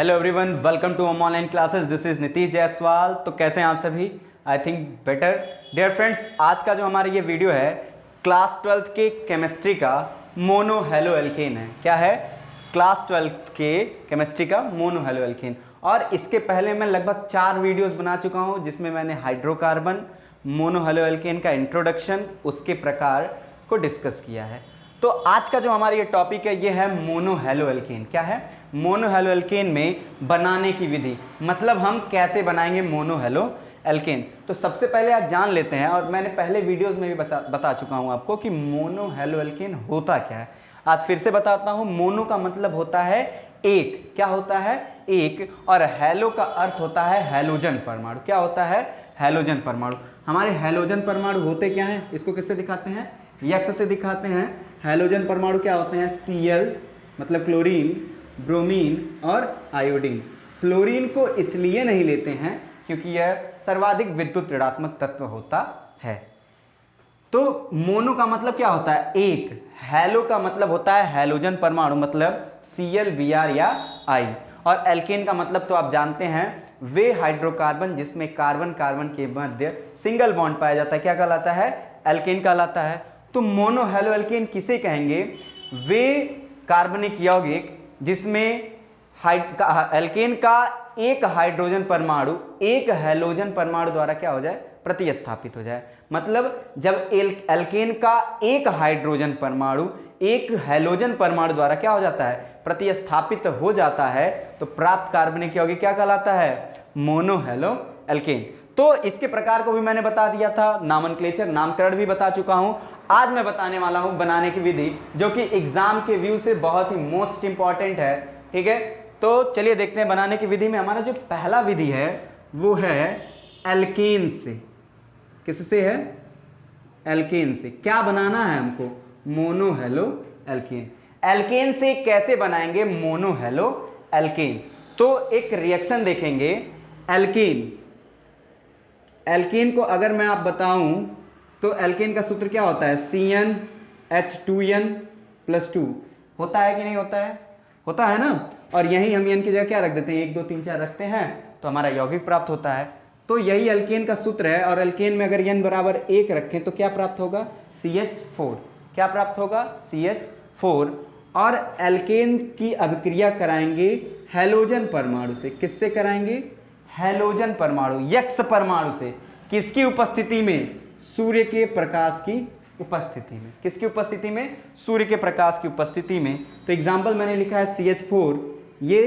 Hello everyone, welcome to home online classes. This is Nitish Jaiswal. तो कैसे हैं आप सभी? I think better. Dear friends, आज का जो हमारा ये वीडियो है क्लास 12th के केमिस्ट्री का मोनो हेलो एल्केन है। क्या है? क्लास 12th के केमिस्ट्री का मोनो हेलो एल्केन। और इसके पहले मैं लगभग 4 वीडियोस बना चुका हूँ जिसमें मैंने हाइड्रोकार्बन, मोनो हेलो एल्केन का इंट्रोडक्शन, उसके प्रकार को डिस्कस किया है। तो आज का जो हमारा ये टॉपिक है ये है मोनो हेलो एल्केन। क्या है? मोनो हेलो एल्केन में बनाने की विधि, मतलब हम कैसे बनाएंगे मोनो हेलो एल्केन। तो सबसे पहले आज जान लेते हैं, और मैंने पहले वीडियोस में भी बता चुका हूं आपको कि मोनो हेलो एल्केन होता क्या है। आज फिर से बताता हूं। मोनो का मतलब होता है एक। क्या होता है? एक। और हेलो का अर्थ होता है हैलोजन परमाणु। क्या होता है? हैलोजन परमाणु। हमारे हैलोजन परमाणु होते क्या हैं? इसको किससे दिखाते हैं? यक्स से दिखाते हैं। हैलोजन परमाणु क्या होते हैं? Cl मतलब क्लोरीन, ब्रोमीन और आयोडीन। फ्लोरीन को इसलिए नहीं लेते हैं क्योंकि यह सर्वाधिक विद्युत ऋणात्मक तत्व होता है। तो मोनो का मतलब क्या होता है? एक। हेलो का मतलब होता है हैलोजन परमाणु, मतलब Cl, Br या I। और एल्केन का मतलब तो आप जानते हैं, वे हाइड्रोकार्बन जिसमें कार्बन कार्बन के मध्य सिंगल बॉन्ड पाया जाता है, क्या कहलाता है? एल्केन कहलाता है। तो मोनो हेलो एल्केन किसे कहेंगे? वे कार्बनिक यौगिक जिसमें एल्केन का एक हाइड्रोजन परमाणु एक हैलोजन परमाणु द्वारा क्या हो जाए? प्रतिस्थापित हो जाए। मतलब जब एल्केन का एक हाइड्रोजन परमाणु एक हैलोजन परमाणु द्वारा क्या हो जाता है? प्रतिस्थापित हो जाता है, तो प्राप्त कार्बनिक यौगिक क्या कहलाता है? Mono halo alkane. तो इसके प्रकार को भी मैंने बता दिया था, नामनक्लेचर, नामकरण भी बता चुका हूं। आज मैं बताने वाला हूं बनाने की विधि, जो कि एग्जाम के व्यू से बहुत ही मोस्ट इंपॉर्टेंट है। ठीक है, तो चलिए देखते हैं बनाने की विधि में हमारा जो पहला विधि है वो है एल्केन से। किससे है? एल्केन से। क्या बनाना है हमको? Mono halo alkane. एल्केन से कैसे बनाएंगे मोनो हेलो एल्केन? तो एक रिएक्शन देखेंगे। एल्केन को अगर मैं आप बताऊं तो एल्केन का सूत्र क्या होता है? CnH2n+2 होता है कि नहीं होता है? होता है ना। और यही हम n की जगह क्या रख देते हैं? 1 2 3 4 रखते हैं तो हमारा यौगिक प्राप्त होता है। तो यही एल्केन का सूत्र है। और एल्केन में अगर n बराबर 1 रखें तो क्या प्राप्त होगा? CH4। क्या प्राप्त होगा? CH4। और एल्केन की अभिक्रिया कराएंगे हैलोजन परमाणु से। किससे कराएंगे? हैलोजन परमाणु, यक्स परमाणु से। किसकी उपस्थिति में? सूर्य के प्रकाश की उपस्थिति में। किसकी उपस्थिति में? सूर्य के प्रकाश की उपस्थिति में। तो एग्जाम्पल मैंने लिखा है CH4। ये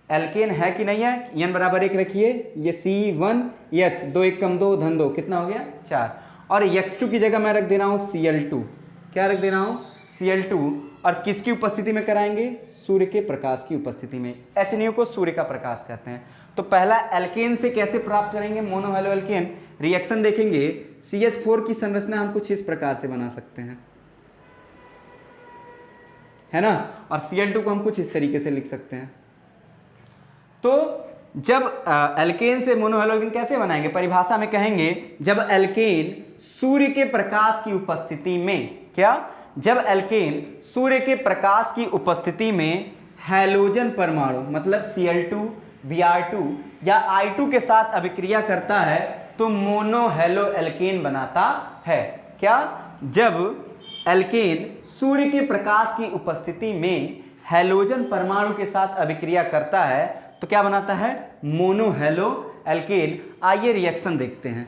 एल्केन है कि नहीं है? n बराबर 1 रखिए। ये C1H, 2 1 कम 2 धन 2, कितना हो गया? 4। और X2 की जगह मैं रख दे रहा हूं Cl2। क्या रख दे रहा हूं? Cl2। और किसकी उपस्थिति में कराएंगे? सूर्य के प्रकाश की उपस्थिति में। H को सूर्य का प्रकाश कहते हैं। तो पहला एल्केन से कैसे प्राप्त करेंगे मोनो हेलो एल्केन? रिएक्शन देखेंगे। CH4 की संरचना हम कुछ इस प्रकार से बना सकते हैं, है ना। और Cl2 को हम कुछ इस तरीके से लिख सकते हैं। तो जब एल्केन से मोनो हेलो एल्केन कैसे बनाएंगे? परिभाषा में कहेंगे जब एल्केन सूर्य के प्रकाश की उपस्थिति में, क्या? जब एल्केन सूर्य के प्रकाश की उपस्थिति में हैलोजन परमाणु मतलब Cl2, Br2 या I2 के साथ अभिक्रिया करता है तो मोनो हेलो एल्केन बनाता है। क्या? जब एल्केन सूर्य के प्रकाश की उपस्थिति में हैलोजन परमाणु के साथ अभिक्रिया करता है तो क्या बनाता है? Mono halo alkane. आइए रिएक्शन देखते हैं।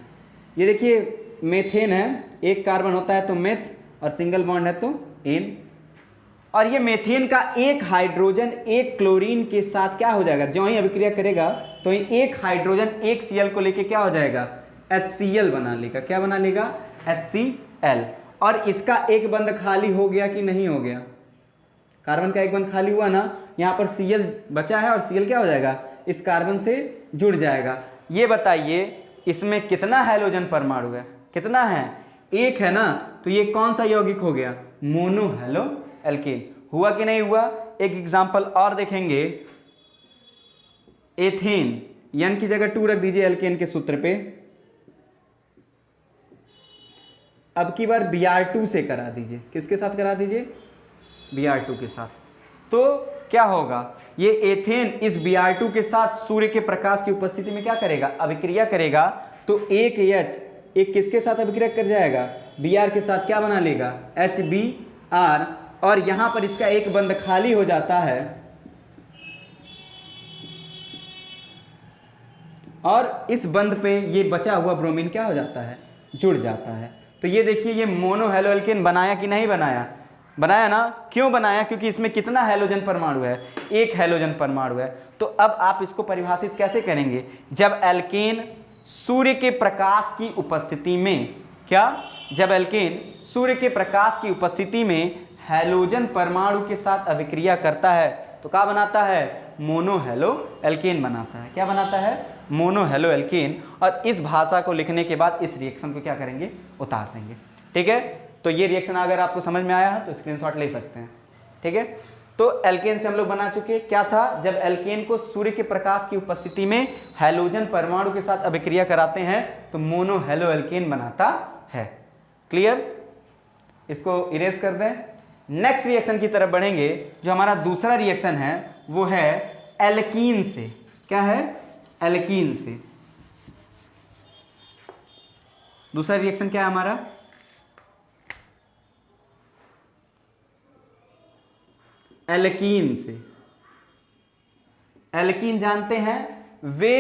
ये देखिए मेथेन है, एक कार्बन होता है तो मेथ, और सिंगल बॉन्ड है तो एन। और ये मेथेन का एक हाइड्रोजन एक क्लोरीन के साथ क्या हो जाएगा? जो ही अभिक्रिया करेगा तो एक हाइड्रोजन एक Cl को लेके क्या हो जाएगा? HCl बना लेगा। क्या बना लेगा? HCl। और इसका एक बंध खाली हो गया कि नहीं हो गया? कार्बन का एक बंध खाली हुआ ना, यहाँ पर Cl बचा है और Cl क्या हो जाएगा? इस कार्बन से जुड़ जाएगा। ये बताइए इसमें कितना हैलोजन परमाणु है? कितना है? एक है ना। तो ये कौन सा यौगिक हो गया? Mono halo alkane. हुआ कि नहीं हुआ? एक एग्जांपल और देखेंगे। एथेन, n की जगह 2 रख दीजिए एल्केन के सूत्र पे। अब की बार Br2 से करा दीजिए। किसके साथ करा दीजिए? Br2 के साथ। तो क्या होगा, ये एथेन इस Br2 के साथ सूर्य के प्रकाश की उपस्थिति में क्या करेगा, अभिक्रिया करेगा। तो एक H एक किसके साथ अभिक्रिया कर जाएगा, Br के साथ क्या बना लेगा, HBr, और यहां पर इसका एक बंध खाली हो जाता है और इस बंध पे ये बचा हुआ ब्रोमीन क्या हो जाता है, जुड़ जाता है। तो ये देखिए ये मोनो हेलो एल्केन बनाया कि नहीं बनाया, बनाया ना। क्यों बनाया, क्योंकि इसमें कितना हैलोजन परमाणु है, एक हैलोजन परमाणु है। तो अब आप इसको परिभाषित कैसे करेंगे, जब एल्केन सूर्य के प्रकाश की उपस्थिति में, क्या, जब एल्केन सूर्य के प्रकाश की उपस्थिति में हैलोजन परमाणु के साथ अभिक्रिया करता है तो क्या बनाता है, मोनो हेलो एल्केन बनाता है। क्या बनाता है, मोनो हेलो एल्केन। और इस भाषा को लिखने के बाद इस रिएक्शन को क्या करेंगे, उतार देंगे। ठीक है, तो ये रिएक्शन अगर आपको समझ में आया है तो स्क्रीनशॉट ले सकते हैं। ठीक है, तो एल्केन से हम लोग बना चुके, क्या था, जब एल्केन को सूर्य के प्रकाश की उपस्थिति में हैलोजन परमाणु के साथ अभिक्रिया कराते हैं तो मोनो हेलो एल्केन बनाता है। क्लियर, इसको इरेज कर दें। नेक्स्ट रिएक्शन की तरफ बढ़ेंगे। जो हमारा दूसरा रिएक्शन है वो है एल्कीन से। क्या है, एल्कीन से। दूसरा रिएक्शन क्या है हमारा, एल्कीन से। एल्कीन जानते हैं, वे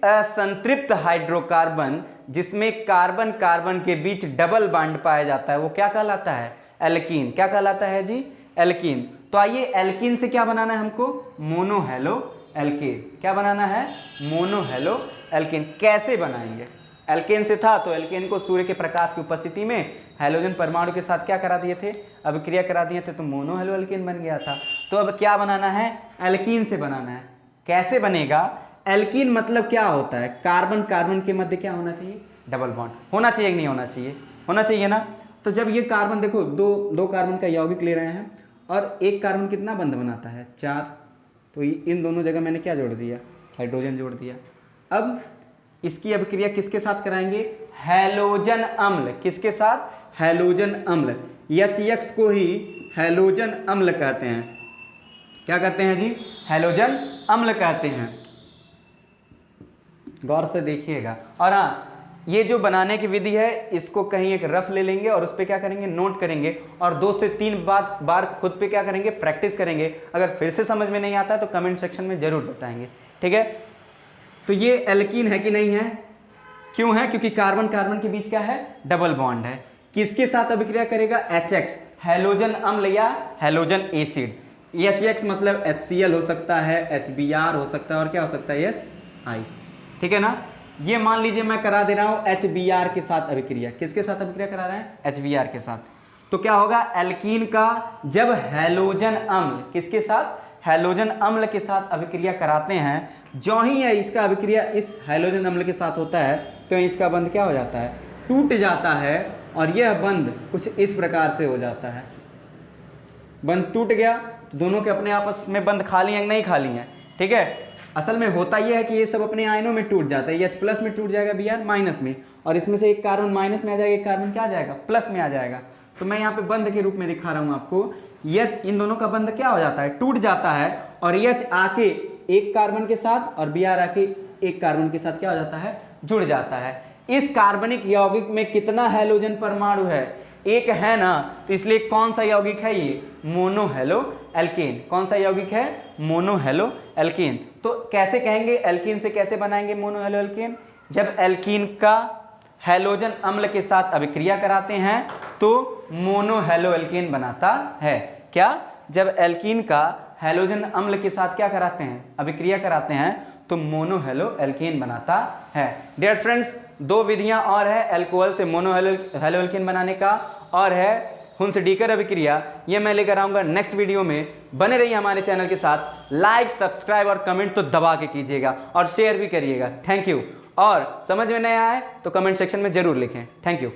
असंतृप्त हाइड्रोकार्बन जिसमें कार्बन कार्बन के बीच डबल बॉन्ड पाया जाता है वो क्या कहलाता है, एल्कीन। क्या कहलाता है जी, एल्कीन। तो आइए एल्कीन से क्या बनाना है हमको, मोनो हेलो एल्केन। क्या बनाना है, मोनो हेलो एल्केन। कैसे बनाएंगे, एल्केन से था तो एल्केन को सूर्य के प्रकाश की उपस्थिति में हैलोजन परमाणु के साथ क्या करा दिए थे, अभिक्रिया करा दिए थे, तो मोनो हेलो एल्केन बन गया था। तो अब क्या बनाना है, एल्कीन से बनाना है। कैसे बनेगा, एल्कीन मतलब क्या होता है, कार्बन कार्बन के मध्य क्या होना चाहिए, डबल बॉन्ड होना चाहिए कि नहीं होना चाहिए, होना चाहिए ना। तो जब ये कार्बन देखो दो कार्बन का यौगिक ले रहे हैं और एक कार्बन कितना बंध बनाता है, 4, तो इन दोनों जगह मैंने क्या जोड़ दिया, हाइड्रोजन जोड़ दिया। अब इसकी अभिक्रिया किसके साथ कराएंगे, हैलोजन अम्ल। किसके साथ, हैलोजन अम्ल। HX को ही हैलोजन अम्ल कहते हैं। क्या कहते हैं जी, हैलोजन अम्ल कहते हैं। गौर से देखिएगा। और हाँ, ये जो बनाने की विधि है इसको कहीं एक रफ ले लेंगे और उस पर क्या करेंगे, नोट करेंगे और 2 से 3 बार खुद पे क्या करेंगे, प्रैक्टिस करेंगे। अगर फिर से समझ में नहीं आता है तो कमेंट सेक्शन में जरूर बताएंगे। ठीक है, तो ये एल्कीन है कि नहीं है, क्यों है, क्योंकि कार्बन कार्बन के बीच क्या है, डबल बॉन्ड है। किसके साथ अभिक्रिया करेगा, HX, हैलोजन अम्ल या हैलोजन एसिड। HX मतलब HCl हो सकता है, HBr हो सकता है और क्या हो सकता है, HI। ठीक है ना। ये मान लीजिए मैं करा दे रहा हूं HBr के साथ अभिक्रिया। किसके साथ अभिक्रिया करा रहे हैं, HBr के साथ। तो क्या होगा, एल्कीन का जब हैलोजन अम्ल किसके साथ, हैलोजन अम्ल के साथ अभिक्रिया कराते हैं, जो ही है इसका अभिक्रिया इस हैलोजन अम्ल के साथ होता है तो इसका बंध क्या हो जाता है, टूट जाता है। और यह बंध कुछ इस प्रकार से हो जाता है। बंध टूट गया तो दोनों के अपने आपस में बंध खाली हैं नहीं खाली हैं। ठीक है, असल में होता यह है कि ये सब अपने आयनों में टूट जाता है। H प्लस में टूट जाएगा, Br माइनस में, और इसमें से एक कार्बन माइनस में आ जाएगा, एक कार्बन क्या आ जाएगा, प्लस में आ जाएगा। तो मैं यहाँ पे बंध के रूप में दिखा रहा हूँ आपको। H इन दोनों का बंध क्या हो जाता है, टूट जाता है, और H आके एक कार्बन के साथ और Br आके एक कार्बन के साथ क्या हो जाता है, जुड़ जाता है। इस कार्बनिक यौगिक में कितना हैलोजन परमाणु है, एक है ना, तो इसलिए कौन सा यौगिक है ये, मोनो हेलो एल्केन। कौन सा यौगिक है, मोनो हेलो एल्केन। तो कैसे कहेंगे, एल्कीन से कैसे बनाएंगे मोनो हेलो एल्केन, जब एल्कीन का हैलोजन अम्ल के साथ अभिक्रिया कराते हैं तो मोनो हेलो एल्केन बनाता है। क्या, जब एल्कीन का हैलोजन अम्ल के साथ क्या कराते हैं, अभिक्रिया कराते हैं तो मोनो हेलो एल्केन बनाता है। डियर फ्रेंड्स, 2 विधियां और है एल्कोहल से मोनो हेलो एल्केन बनाने का, और है हुंस डीकर अभिक्रिया। ये मैं लेकर आऊंगा नेक्स्ट वीडियो में। बने रहिए हमारे चैनल के साथ। लाइक, सब्सक्राइब और कमेंट तो दबा के कीजिएगा और शेयर भी करिएगा। Thank you. और समझ में नहीं आए तो कमेंट सेक्शन में जरूर लिखें। Thank you.